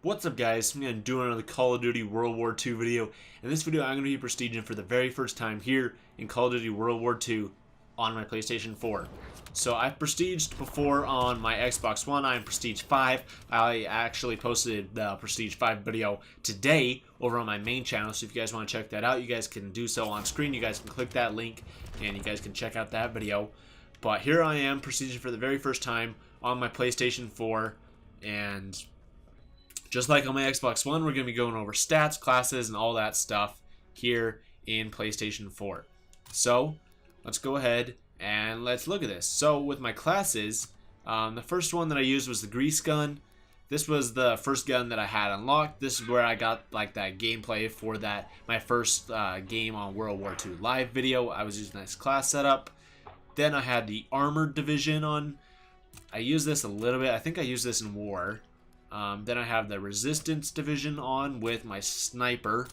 What's up, guys? I'm going to do another Call of Duty World War II video. In this video, I'm going to be prestiging for the very first time here in Call of Duty World War II on my PlayStation 4. So I've prestiged before on my Xbox One. I'm Prestige 5. I actually posted the Prestige 5 video today over on my main channel. So if you guys want to check that out, you guys can do so on screen. You guys can click that link and you guys can check out that video. But here I am prestiging for the very first time on my PlayStation 4, and just like on my Xbox One, we're going to be going over stats, classes, and all that stuff here in PlayStation 4. So let's go ahead and let's look at this. So with my classes, the first one that I used was the grease gun. This was the first gun that I had unlocked. This is where I got like that gameplay for that my first game on World War II live video. I was using this class setup. Then I had the armored division on. I used this a little bit. I think I used this in war. Then I have the resistance division on with my sniper.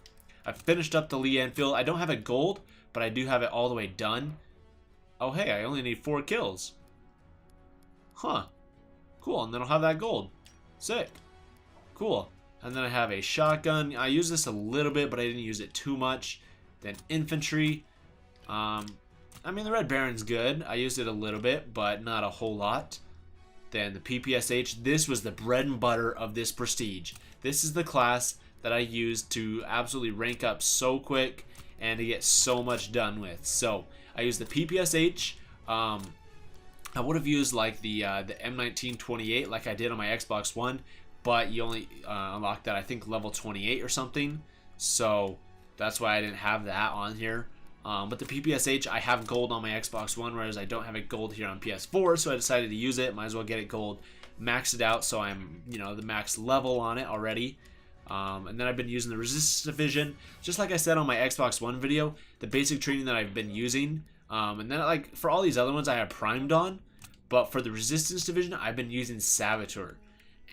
I finished up the Lee Enfield. I don't have it gold, but I do have it all the way done. Oh hey, I only need 4 kills. Huh. Cool, and then I'll have that gold. Sick. Cool. And then I have a shotgun. I use this a little bit, but I didn't use it too much. Then infantry. I mean, the Red Baron's good. I used it a little bit, but not a whole lot. Then the PPSH, this was the bread and butter of this prestige. This is the class that I used to absolutely rank up so quick and to get so much done with. So I used the PPSH. I would have used like the M1928 like I did on my Xbox One, but you only unlocked that I think level 28 or something. So that's why I didn't have that on here. But the PPSH, I have gold on my Xbox One, whereas I don't have it gold here on PS4, so I decided to use it. Might as well get it gold, max it out, so I'm, the max level on it already. And then I've been using the Resistance Division, just like I said on my Xbox One video, the basic training that I've been using. And then, like, for all these other ones, I have primed on, but for the Resistance Division, I've been using Saboteur.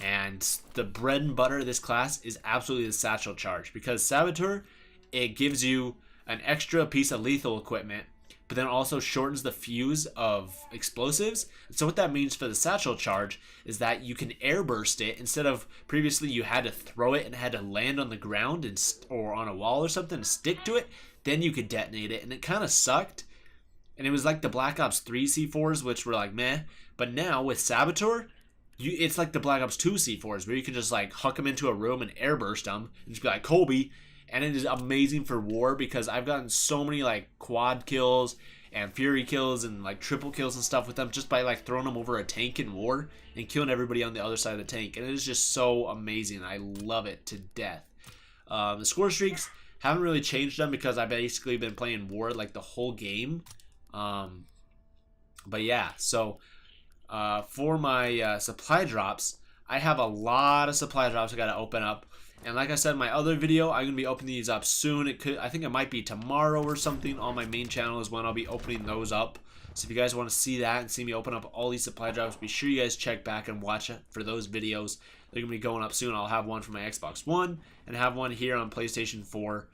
And the bread and butter of this class is absolutely the satchel charge, because Saboteur, it gives you an extra piece of lethal equipment, but then also shortens the fuse of explosives. So what that means for the satchel charge is that you can airburst it instead of previously you had to throw it and had to land on the ground or on a wall or something and stick to it. Then you could detonate it, and it kind of sucked. And it was like the Black Ops 3 C4s, which were like meh. But now with Saboteur, it's like the Black Ops 2 C4s, where you can just like huck them into a room and airburst them and just be like Kobe. And it is amazing for war because I've gotten so many like quad kills and fury kills and like triple kills and stuff with them just by like throwing them over a tank in war and killing everybody on the other side of the tank. And it is just so amazing. I love it to death. The score streaks haven't really changed them because I've basically been playing war like the whole game. But yeah, so for my supply drops, I have a lot of supply drops I got to open up. And like I said in my other video, I'm going to be opening these up soon. I think it might be tomorrow or something on my main channel is when I'll be opening those up. So if you guys want to see that and see me open up all these supply drops, be sure you guys check back and watch it for those videos. They're going to be going up soon. I'll have one for my Xbox One and have one here on PlayStation 4.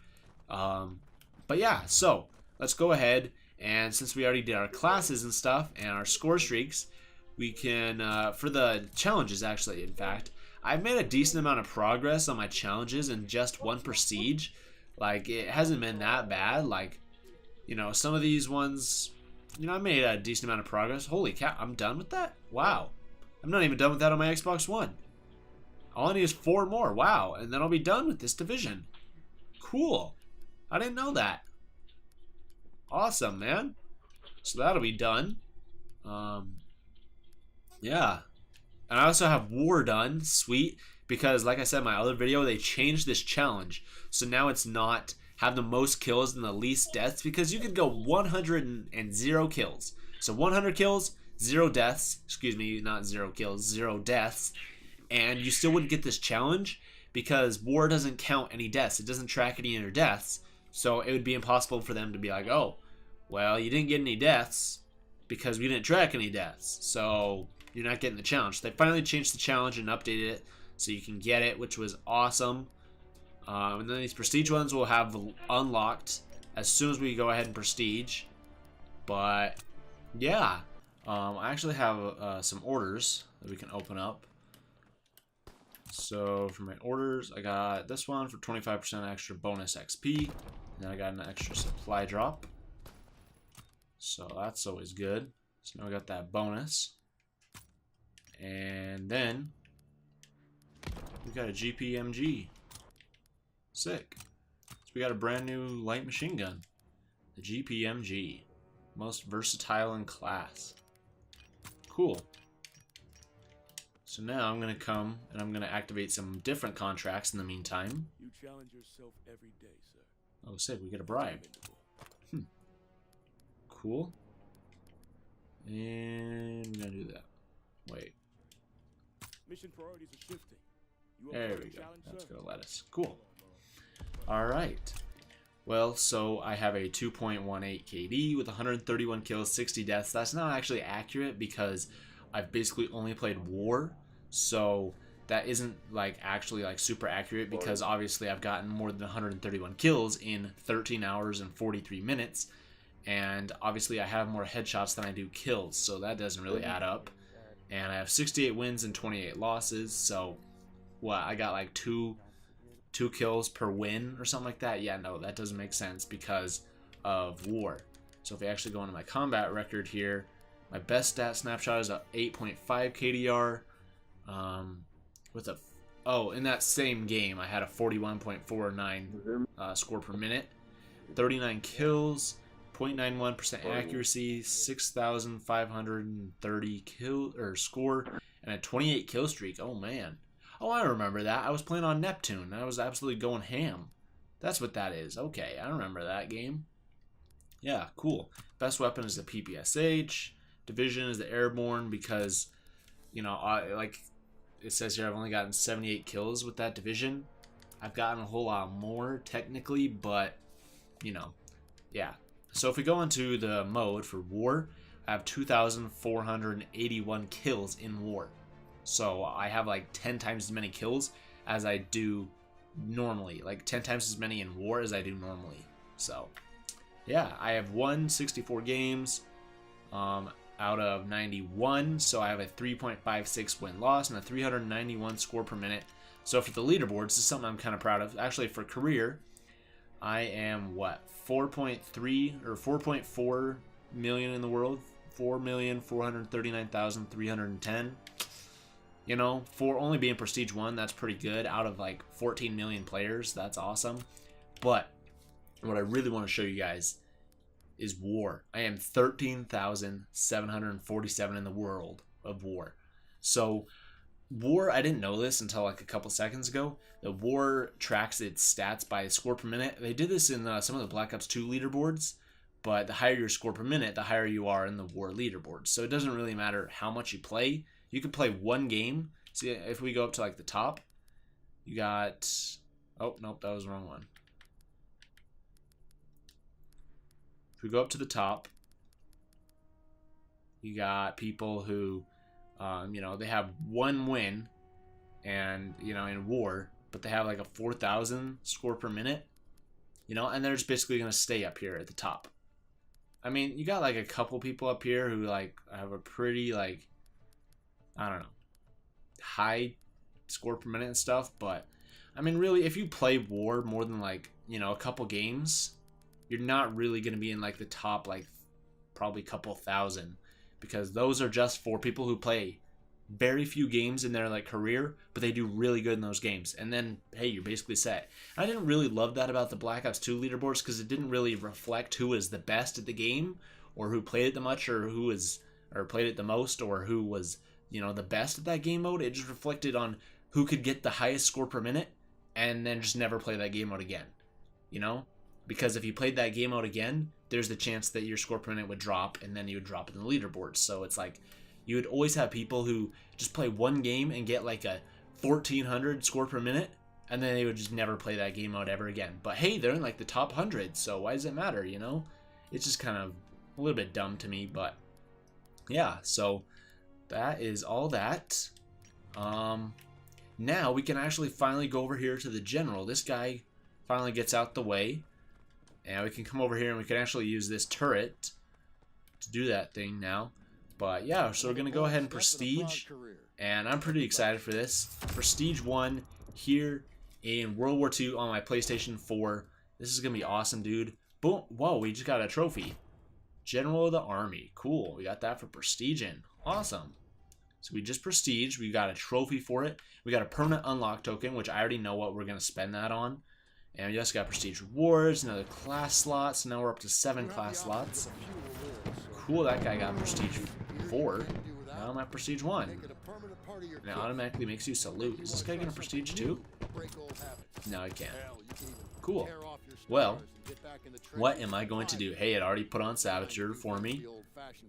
But yeah, so let's go ahead. And since we already did our classes and stuff and our score streaks, we can, for the challenges actually, in fact, I've made a decent amount of progress on my challenges in just one prestige. Like, it hasn't been that bad. Like, some of these ones, I made a decent amount of progress. Holy cow, I'm done with that? Wow. I'm not even done with that on my Xbox One. All I need is 4 more. Wow. And then I'll be done with this division. Cool. I didn't know that. Awesome, man. So that'll be done. Yeah. And I also have war done, sweet, because like I said in my other video, they changed this challenge. So now it's not have the most kills and the least deaths, because you could go 100 and 0 kills. So 100 kills, 0 deaths, excuse me, not 0 kills, 0 deaths, and you still wouldn't get this challenge because war doesn't count any deaths. It doesn't track any of your deaths. So it would be impossible for them to be like, oh, well, you didn't get any deaths because we didn't track any deaths. So you're not getting the challenge. They finally changed the challenge and updated it so you can get it, which was awesome. And then these prestige ones will have unlocked as soon as we go ahead and prestige. But yeah, I actually have some orders that we can open up. So for my orders, I got this one for 25% extra bonus XP. And then I got an extra supply drop. So that's always good. So now I got that bonus. And then we got a GPMG. Sick. So we got a brand new light machine gun. The GPMG. Most versatile in class. Cool. So now I'm going to come and I'm going to activate some different contracts in the meantime. You challenge yourself every day, sir. Oh, sick. We get a bribe. Cool. And we're going to do that. Wait. Mission priorities are shifting. There we go. That's going to let us. Cool. Alright. Well, so I have a 2.18 KD with 131 kills, 60 deaths. That's not actually accurate because I've basically only played War. So that isn't like actually like super accurate because obviously I've gotten more than 131 kills in 13 hours and 43 minutes. And obviously I have more headshots than I do kills. So that doesn't really add up. And I have 68 wins and 28 losses. So what, I got like two kills per win or something like that. Yeah, no, that doesn't make sense because of War. So if we actually go into my combat record here, my best stat snapshot is a 8.5 KDR. With a in that same game I had a 41.49 score per minute, 39 kills, 0.91% accuracy, 6,530 kill or score, and a 28 kill streak. Oh man. Oh, I remember that. I was playing on Neptune. I was absolutely going ham. That's what that is. Okay, I remember that game. Yeah, cool. Best weapon is the PPSH. Division is the Airborne because, you know, like it says here, I've only gotten 78 kills with that division. I've gotten a whole lot more technically, but, you know, yeah. So if we go into the mode for War, I have 2,481 kills in War. So I have like 10 times as many kills as I do normally. Like 10 times as many in War as I do normally. So, yeah, I have won 64 games out of 91. So I have a 3.56 win-loss and a 391 score per minute. So for the leaderboards, this is something I'm kind of proud of. Actually, for career, I am, what, 4.3 or 4.4 million in the world? 4,439,310. You know, for only being Prestige 1, that's pretty good. Out of like 14 million players, that's awesome. But what I really want to show you guys is War. I am 13,747 in the world of War. So War, I didn't know this until like a couple seconds ago. The War tracks its stats by score per minute. They did this in some of the Black Ops 2 leaderboards. But the higher your score per minute, the higher you are in the War leaderboards. So it doesn't really matter how much you play. You can play one game. See, if we go up to like the top, you got... Oh, nope, that was the wrong one. If we go up to the top, you got people who, you know, they have one win and, you know, in War, but they have like a 4,000 score per minute, you know, and they're just basically going to stay up here at the top. I mean, you got like a couple people up here who like have a pretty like, I don't know, high score per minute and stuff, but I mean, really, if you play War more than like, you know, a couple games, you're not really going to be in like the top, like probably couple thousand, because those are just for people who play very few games in their like career, but they do really good in those games. And then, hey, you're basically set. I didn't really love that about the Black Ops 2 leaderboards because it didn't really reflect who was the best at the game or who played it the much or who was, or played it the most or who was, you know, the best at that game mode. It just reflected on who could get the highest score per minute and then just never play that game mode again, you know? Because if you played that game mode again, there's the chance that your score per minute would drop and then you would drop in the leaderboards. So it's like, you would always have people who just play one game and get like a 1,400 score per minute, and then they would just never play that game mode ever again. But hey, they're in like the top 100, so why does it matter, you know? It's just kind of a little bit dumb to me, but yeah, so that is all that. Now we can actually finally go over here to the general. This guy finally gets out the way, and we can come over here and we can actually use this turret to do that thing now. But yeah, so we're gonna go ahead and prestige, and I'm pretty excited for this. Prestige 1 here in World War II on my PlayStation 4. This is gonna be awesome, dude. Boom! Whoa, we just got a trophy. General of the Army. Cool. We got that for prestiging. Awesome. So we just prestige. We got a trophy for it. We got a permanent unlock token, which I already know what we're gonna spend that on. And we just got prestige rewards, another class slot. So now we're up to 7 class slots. Cool, that guy got prestige 4. Now I'm at prestige 1. And it automatically makes you salute. Is this guy gonna prestige 2? No, he can't. Cool. Well, what am I going to do? Hey, it already put on Savager for me.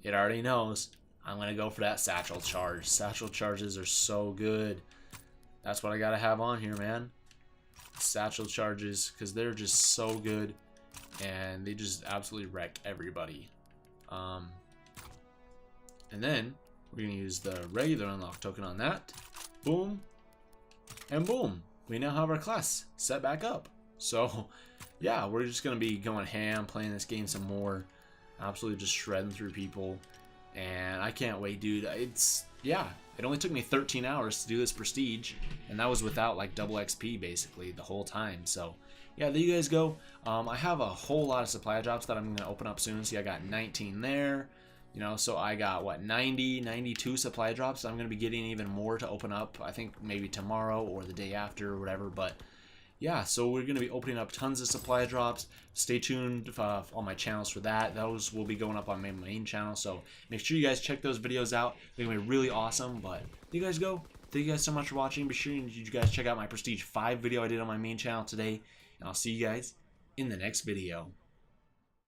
It already knows. I'm gonna go for that satchel charge. Satchel charges are so good. That's what I gotta have on here, man. Satchel charges, because they're just so good. And they just absolutely wreck everybody. And then we're gonna use the regular unlock token on that. Boom. And boom. We now have our class set back up. So yeah, we're just gonna be going ham, playing this game some more, absolutely just shredding through people, and I can't wait, dude. Yeah, it only took me 13 hours to do this prestige, and that was without like double XP basically the whole time. So yeah, there you guys go. I have a whole lot of supply drops that I'm gonna open up soon. See, I got 19 there, you know, so I got what, 92 supply drops. I'm gonna be getting even more to open up, I think maybe tomorrow or the day after or whatever. But yeah, so we're going to be opening up tons of supply drops. Stay tuned on my channels for that. Those will be going up on my main channel, so make sure you guys check those videos out. They're going to be really awesome. But there you guys go. Thank you guys so much for watching. Be sure you guys check out my Prestige 5 video I did on my main channel today, and I'll see you guys in the next video.